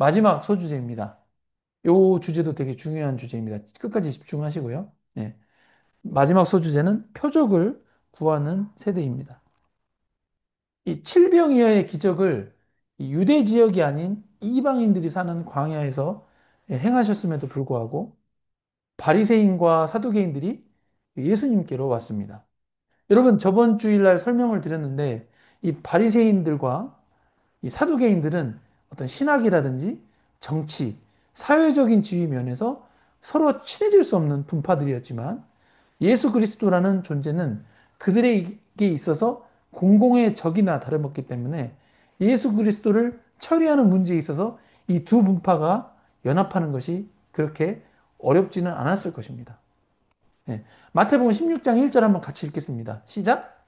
마지막 소주제입니다. 요 주제도 되게 중요한 주제입니다. 끝까지 집중하시고요. 예. 마지막 소주제는 표적을 구하는 세대입니다. 이 칠병이어의 기적을 이 유대 지역이 아닌 이방인들이 사는 광야에서 행하셨음에도 불구하고 바리새인과 사두개인들이 예수님께로 왔습니다. 여러분, 저번 주일날 설명을 드렸는데 이 바리새인들과 이 사두개인들은 어떤 신학이라든지 정치, 사회적인 지위 면에서 서로 친해질 수 없는 분파들이었지만 예수 그리스도라는 존재는 그들에게 있어서 공공의 적이나 다름없기 때문에 예수 그리스도를 처리하는 문제에 있어서 이 두 분파가 연합하는 것이 그렇게 어렵지는 않았을 것입니다. 예. 마태복음 16장 1절 한번 같이 읽겠습니다. 시작.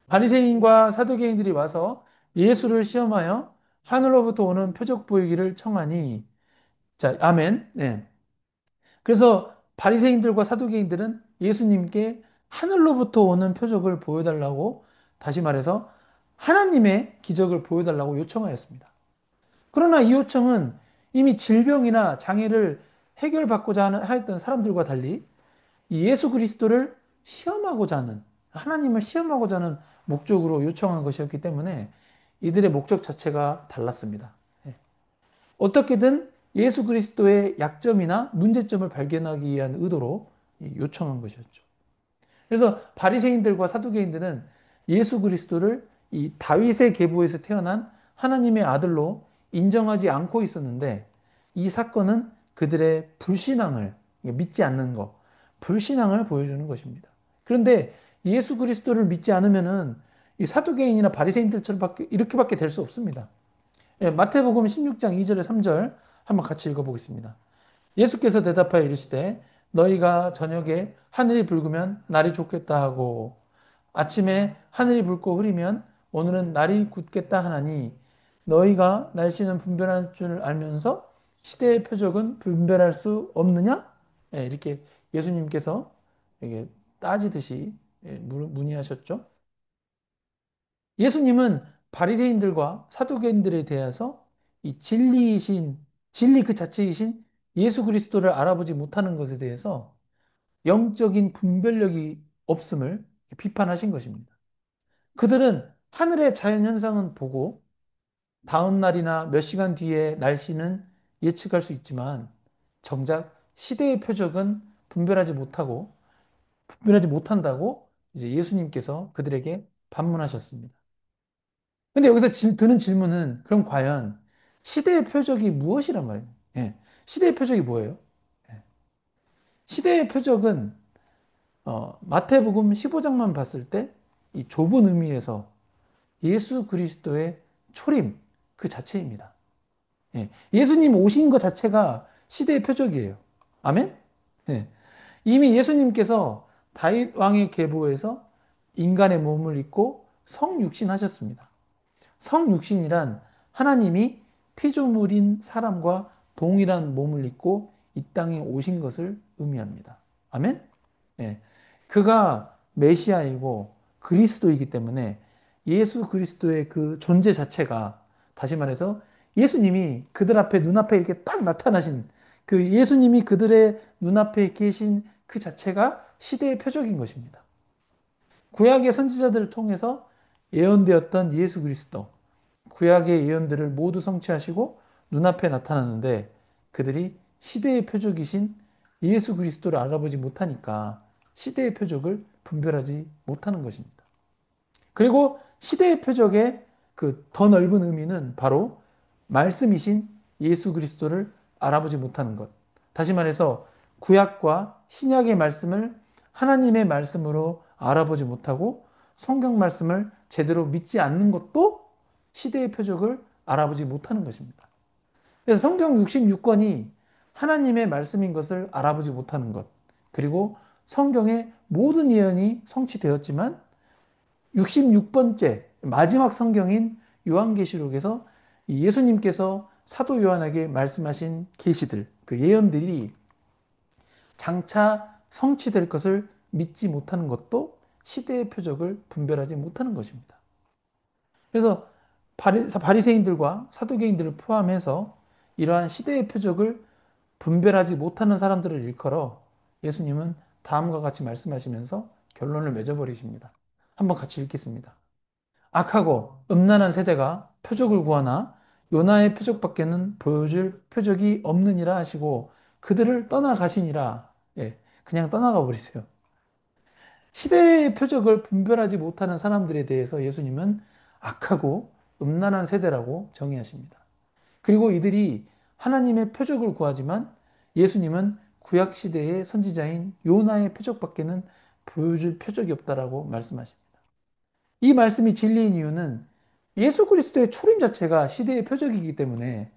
바리새인과 사두개인들이 와서 예수를 시험하여 하늘로부터 오는 표적 보이기를 청하니 자, 아멘. 네. 그래서 바리새인들과 사두개인들은 예수님께 하늘로부터 오는 표적을 보여달라고 다시 말해서 하나님의 기적을 보여달라고 요청하였습니다. 그러나 이 요청은 이미 질병이나 장애를 해결받고자 하였던 사람들과 달리 이 예수 그리스도를 시험하고자 하는 하나님을 시험하고자 하는 목적으로 요청한 것이었기 때문에 이들의 목적 자체가 달랐습니다. 예. 어떻게든 예수 그리스도의 약점이나 문제점을 발견하기 위한 의도로 요청한 것이었죠. 그래서 바리새인들과 사두개인들은 예수 그리스도를 이 다윗의 계보에서 태어난 하나님의 아들로 인정하지 않고 있었는데 이 사건은 그들의 불신앙을 믿지 않는 것, 불신앙을 보여주는 것입니다. 그런데 예수 그리스도를 믿지 않으면은 이 사두개인이나 바리새인들처럼 이렇게밖에 될 수 없습니다. 예, 마태복음 16장 2절에 3절 한번 같이 읽어보겠습니다. 예수께서 대답하여 이르시되 너희가 저녁에 하늘이 붉으면 날이 좋겠다 하고 아침에 하늘이 붉고 흐리면 오늘은 날이 굳겠다 하나니 너희가 날씨는 분별할 줄 알면서 시대의 표적은 분별할 수 없느냐? 예, 이렇게 예수님께서 이게 따지듯이 문의하셨죠. 예수님은 바리새인들과 사두개인들에 대해서 이 진리이신 진리 그 자체이신 예수 그리스도를 알아보지 못하는 것에 대해서 영적인 분별력이 없음을 비판하신 것입니다. 그들은 하늘의 자연 현상은 보고 다음 날이나 몇 시간 뒤에 날씨는 예측할 수 있지만 정작 시대의 표적은 분별하지 못한다고 이제 예수님께서 그들에게 반문하셨습니다. 근데 여기서 드는 질문은 그럼 과연 시대의 표적이 무엇이란 말이에요? 예. 시대의 표적이 뭐예요? 예. 시대의 표적은 마태복음 15장만 봤을 때 이 좁은 의미에서 예수 그리스도의 초림 그 자체입니다. 예. 예수님 오신 것 자체가 시대의 표적이에요. 아멘? 예. 이미 예수님께서 다윗 왕의 계보에서 인간의 몸을 입고 성육신하셨습니다. 성육신이란 하나님이 피조물인 사람과 동일한 몸을 입고 이 땅에 오신 것을 의미합니다. 아멘? 예. 그가 메시아이고 그리스도이기 때문에 예수 그리스도의 그 존재 자체가 다시 말해서 예수님이 그들 앞에 눈앞에 이렇게 딱 나타나신 그 예수님이 그들의 눈앞에 계신 그 자체가 시대의 표적인 것입니다. 구약의 선지자들을 통해서 예언되었던 예수 그리스도, 구약의 예언들을 모두 성취하시고 눈앞에 나타나는데 그들이 시대의 표적이신 예수 그리스도를 알아보지 못하니까 시대의 표적을 분별하지 못하는 것입니다. 그리고 시대의 표적의 그 더 넓은 의미는 바로 말씀이신 예수 그리스도를 알아보지 못하는 것. 다시 말해서 구약과 신약의 말씀을 하나님의 말씀으로 알아보지 못하고 성경 말씀을 제대로 믿지 않는 것도 시대의 표적을 알아보지 못하는 것입니다. 그래서 성경 66권이 하나님의 말씀인 것을 알아보지 못하는 것. 그리고 성경의 모든 예언이 성취되었지만 66번째 마지막 성경인 요한계시록에서 예수님께서 사도 요한에게 말씀하신 계시들, 그 예언들이 장차 성취될 것을 믿지 못하는 것도 시대의 표적을 분별하지 못하는 것입니다. 그래서 바리새인들과 사두개인들을 포함해서 이러한 시대의 표적을 분별하지 못하는 사람들을 일컬어 예수님은 다음과 같이 말씀하시면서 결론을 맺어버리십니다. 한번 같이 읽겠습니다. 악하고 음란한 세대가 표적을 구하나 요나의 표적밖에는 보여줄 표적이 없느니라 하시고 그들을 떠나가시니라. 예, 그냥 떠나가 버리세요. 시대의 표적을 분별하지 못하는 사람들에 대해서 예수님은 악하고 음란한 세대라고 정의하십니다. 그리고 이들이 하나님의 표적을 구하지만 예수님은 구약 시대의 선지자인 요나의 표적밖에는 보여줄 표적이 없다라고 말씀하십니다. 이 말씀이 진리인 이유는 예수 그리스도의 초림 자체가 시대의 표적이기 때문에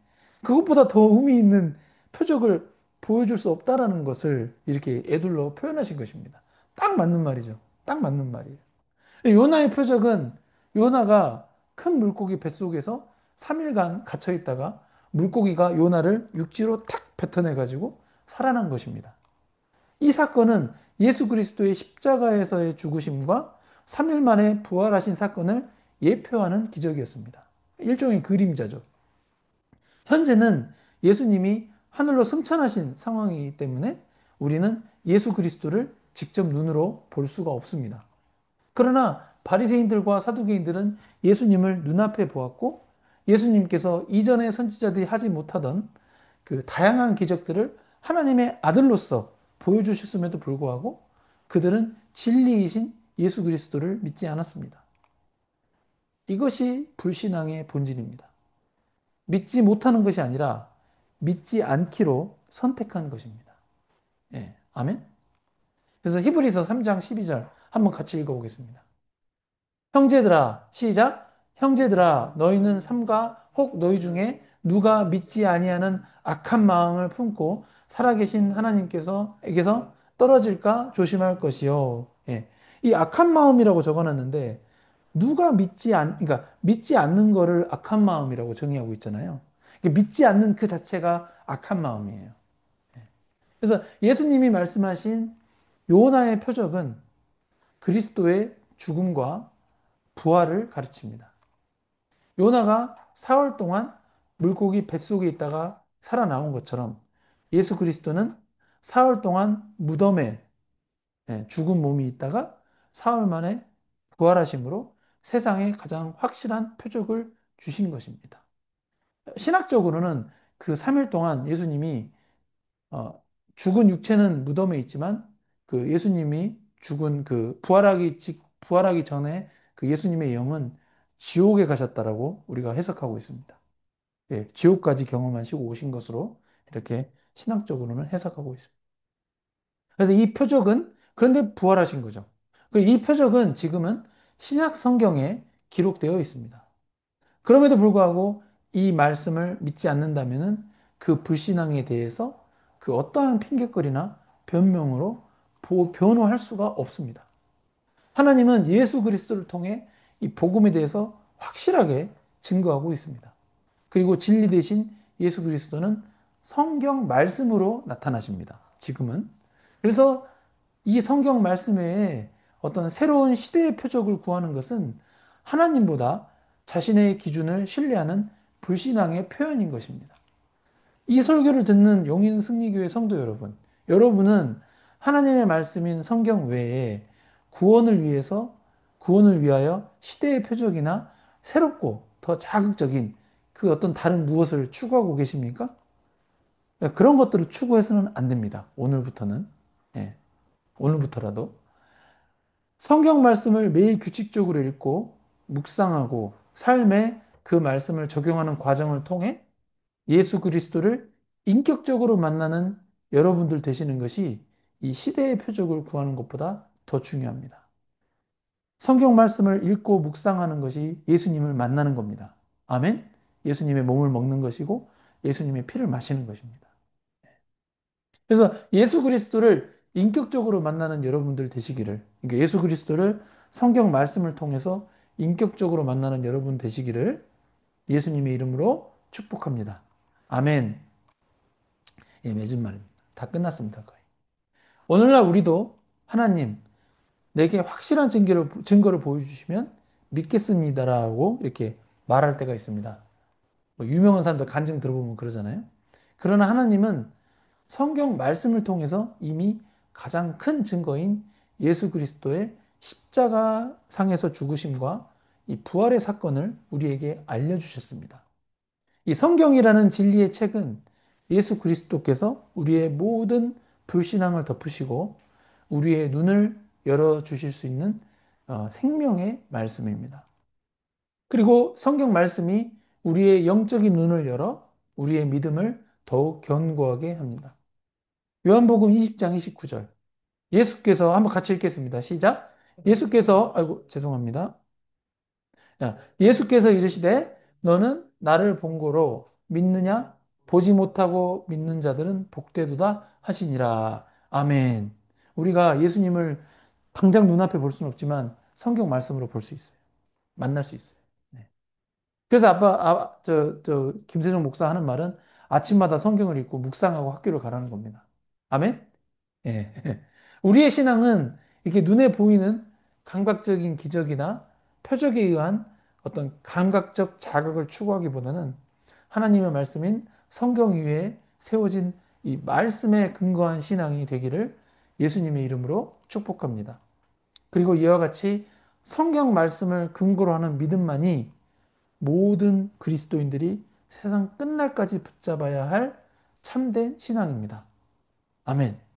그것보다 더 의미 있는 표적을 보여줄 수 없다라는 것을 이렇게 애둘러 표현하신 것입니다. 딱 맞는 말이죠. 딱 맞는 말이에요. 요나의 표적은 요나가 큰 물고기 뱃속에서 3일간 갇혀 있다가 물고기가 요나를 육지로 탁 뱉어내가지고 살아난 것입니다. 이 사건은 예수 그리스도의 십자가에서의 죽으심과 3일 만에 부활하신 사건을 예표하는 기적이었습니다. 일종의 그림자죠. 현재는 예수님이 하늘로 승천하신 상황이기 때문에 우리는 예수 그리스도를 직접 눈으로 볼 수가 없습니다. 그러나 바리새인들과 사두개인들은 예수님을 눈앞에 보았고 예수님께서 이전의 선지자들이 하지 못하던 그 다양한 기적들을 하나님의 아들로서 보여주셨음에도 불구하고 그들은 진리이신 예수 그리스도를 믿지 않았습니다. 이것이 불신앙의 본질입니다. 믿지 못하는 것이 아니라 믿지 않기로 선택한 것입니다. 예, 아멘. 그래서 히브리서 3장 12절 한번 같이 읽어보겠습니다. 형제들아, 시작. 형제들아, 너희는 삼가 혹 너희 중에 누가 믿지 아니하는 악한 마음을 품고 살아계신 하나님께서에게서 떨어질까 조심할 것이요. 예. 이 악한 마음이라고 적어놨는데 누가 그러니까 믿지 않는 거를 악한 마음이라고 정의하고 있잖아요. 믿지 않는 그 자체가 악한 마음이에요. 그래서 예수님이 말씀하신 요나의 표적은 그리스도의 죽음과 부활을 가르칩니다. 요나가 사흘 동안 물고기 뱃속에 있다가 살아나온 것처럼 예수 그리스도는 사흘 동안 무덤에 죽은 몸이 있다가 사흘 만에 부활하심으로 세상에 가장 확실한 표적을 주신 것입니다. 신학적으로는 그 3일 동안 예수님이 어, 죽은 육체는 무덤에 있지만 그 예수님이 죽은 그 부활하기 전에 그 예수님의 영은 지옥에 가셨다라고 우리가 해석하고 있습니다. 예, 지옥까지 경험하시고 오신 것으로 이렇게 신학적으로는 해석하고 있습니다. 그래서 이 표적은 그런데 부활하신 거죠. 이 표적은 지금은 신약 성경에 기록되어 있습니다. 그럼에도 불구하고 이 말씀을 믿지 않는다면은 그 불신앙에 대해서 그 어떠한 핑계거리나 변명으로 변호할 수가 없습니다. 하나님은 예수 그리스도를 통해 이 복음에 대해서 확실하게 증거하고 있습니다. 그리고 진리 대신 예수 그리스도는 성경 말씀으로 나타나십니다. 지금은. 그래서 이 성경 말씀 외에 어떤 새로운 시대의 표적을 구하는 것은 하나님보다 자신의 기준을 신뢰하는 불신앙의 표현인 것입니다. 이 설교를 듣는 용인 승리교회 성도 여러분, 여러분은 하나님의 말씀인 성경 외에 구원을 위해서, 구원을 위하여 시대의 표적이나 새롭고 더 자극적인 그 어떤 다른 무엇을 추구하고 계십니까? 그런 것들을 추구해서는 안 됩니다. 오늘부터는. 예, 오늘부터라도. 성경 말씀을 매일 규칙적으로 읽고 묵상하고 삶에 그 말씀을 적용하는 과정을 통해 예수 그리스도를 인격적으로 만나는 여러분들 되시는 것이 이 시대의 표적을 구하는 것보다 더 중요합니다. 성경 말씀을 읽고 묵상하는 것이 예수님을 만나는 겁니다. 아멘? 예수님의 몸을 먹는 것이고 예수님의 피를 마시는 것입니다. 그래서 예수 그리스도를 인격적으로 만나는 여러분들 되시기를, 그러니까 예수 그리스도를 성경 말씀을 통해서 인격적으로 만나는 여러분 되시기를 예수님의 이름으로 축복합니다. 아멘. 예, 맺은 말입니다. 다 끝났습니다, 거의. 오늘날 우리도 하나님, 내게 확실한 증거를 보여주시면 믿겠습니다라고 이렇게 말할 때가 있습니다. 뭐 유명한 사람들 간증 들어보면 그러잖아요. 그러나 하나님은 성경 말씀을 통해서 이미 가장 큰 증거인 예수 그리스도의 십자가 상에서 죽으심과 이 부활의 사건을 우리에게 알려주셨습니다. 이 성경이라는 진리의 책은 예수 그리스도께서 우리의 모든 불신앙을 덮으시고 우리의 눈을 열어주실 수 있는 생명의 말씀입니다. 그리고 성경 말씀이 우리의 영적인 눈을 열어 우리의 믿음을 더욱 견고하게 합니다. 요한복음 20장 29절. 예수께서 한번 같이 읽겠습니다. 시작. 예수께서 아이고 죄송합니다. 야, 예수께서 이르시되 너는 나를 본 거로 믿느냐? 보지 못하고 믿는 자들은 복되도다 하시니라. 아멘. 우리가 예수님을 당장 눈앞에 볼 수는 없지만 성경 말씀으로 볼 수 있어요. 만날 수 있어요. 네. 그래서 김세종 목사 하는 말은 아침마다 성경을 읽고 묵상하고 학교를 가라는 겁니다. 아멘? 예. 우리의 신앙은 이렇게 눈에 보이는 감각적인 기적이나 표적에 의한 어떤 감각적 자극을 추구하기보다는 하나님의 말씀인 성경 위에 세워진 이 말씀에 근거한 신앙이 되기를 예수님의 이름으로 축복합니다. 그리고 이와 같이 성경 말씀을 근거로 하는 믿음만이 모든 그리스도인들이 세상 끝날까지 붙잡아야 할 참된 신앙입니다. 아멘.